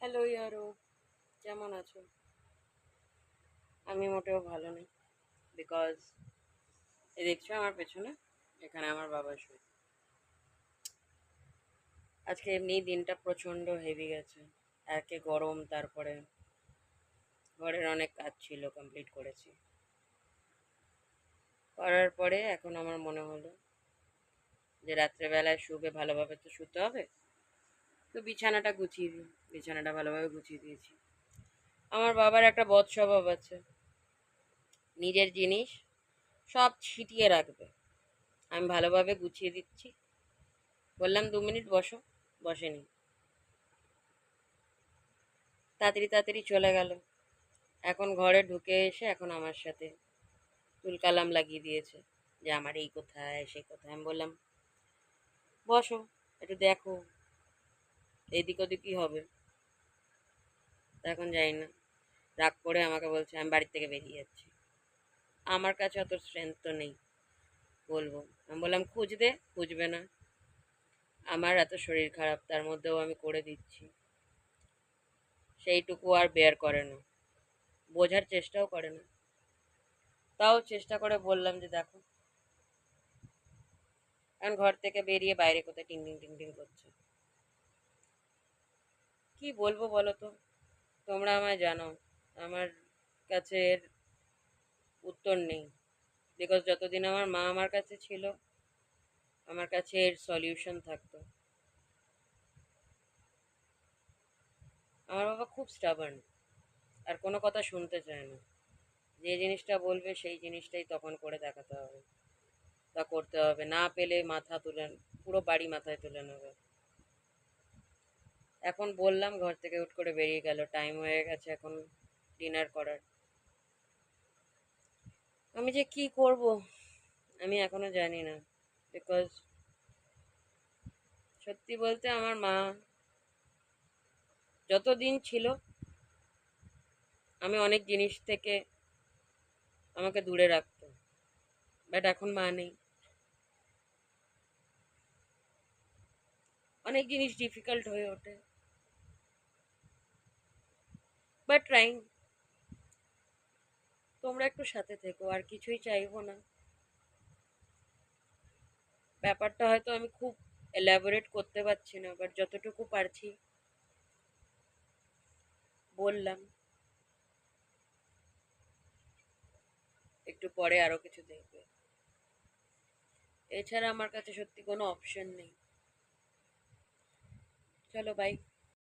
Hello ইয়ারো, কেমন আছো? আমি মোটেও ভালো নেই। বিকজ এই দেখছো আমার পেছনে, এখানে আমার বাবা শুয়ে। আজকে এমনি দিনটা প্রচন্ড হেভি গেছে। একে গরম, তারপরে ঘরের অনেক কাজ ছিল, কমপ্লিট করেছি। করার পরে এখন আমার মনে হলো যে রাত্রেবেলায় শুবে ভালোভাবে তো শুতে হবে, তো বিছানাটা গুছিয়ে দিই। বিছানাটা ভালোভাবে গুছিয়ে দিয়েছি। আমার বাবার একটা বদ স্বভাব আছে, নিজের জিনিস সব ছিটিয়ে রাখবে। আমি ভালোভাবে গুছিয়ে দিচ্ছি, বললাম 2 মিনিট বসো, বসেনি। তাড়াতাড়ি তাড়াতাড়ি চলে গেল। এখন ঘরে ঢুকে এসে এখন আমার সাথে তুলকালাম লাগিয়ে দিয়েছে যে আমার এই কোথায় সেই কোথায়। আমি বললাম বসো, একটু দেখো এদিক ওদিক কি হবে। তা এখন যাই না, রাগ করে আমাকে বলছে আমি বাড়ির থেকে বেরিয়ে যাচ্ছি। আমার কাছে অত স্ট্রেংথ তো নেই বলবো। আমি বললাম খুঁজবে, খুঁজবে না। আমার এত শরীর খারাপ, তার মধ্যেও আমি করে দিচ্ছি, সেইটুকু আর বেয়ার করে না, বোঝার চেষ্টাও করে না। তাও চেষ্টা করে বললাম যে দেখো। এখন ঘর থেকে বেরিয়ে বাইরে কোথায় টিং টিং টিং টিং করছে। কি বলবো বলো তো, তোমরা আমায় জানো, আমার কাছে এর উত্তর নেই। বিকজ যতদিন আমার মা আমার কাছে ছিল, আমার কাছে এর সলিউশন থাকতো। আমার বাবা খুব স্টাবার্ন, আর কোনো কথা শুনতে চায় না। যে জিনিসটা বলবে সেই জিনিসটাই তখন করে দেখাতে হবে, তা করতে হবে, না পেলে মাথা তুলে, পুরো বাড়ি মাথায় তুলে নেবে। এখন বললাম, ঘর থেকে উঠ করে বেরিয়ে গেল, টাইম হয়ে গেছে এখন ডিনার করার। আমি যে কি করব আমি এখনো জানি না। বিকজ সত্যি বলতে আমার মা যতদিন ছিল আমি অনেক জিনিস থেকে আমাকে দূরে রাখতো, বাট এখন মা নেই। অনেক জিনিস ডিফিকাল্ট হয়ে ওঠে, বাট ট্রাইং। তোমরা একটু সাথে থেকো, আর কিছুই চাইবো না। ব্যাপারটা হয়তো আমি খুব এলাবোরেট করতে পারছি না, বাট যতটুকু পারছি বললাম। একটু পরে আরো কিছু দেখবে, এছাড়া আমার কাছে সত্যি কোনো অপশন নেই। চলো বাই।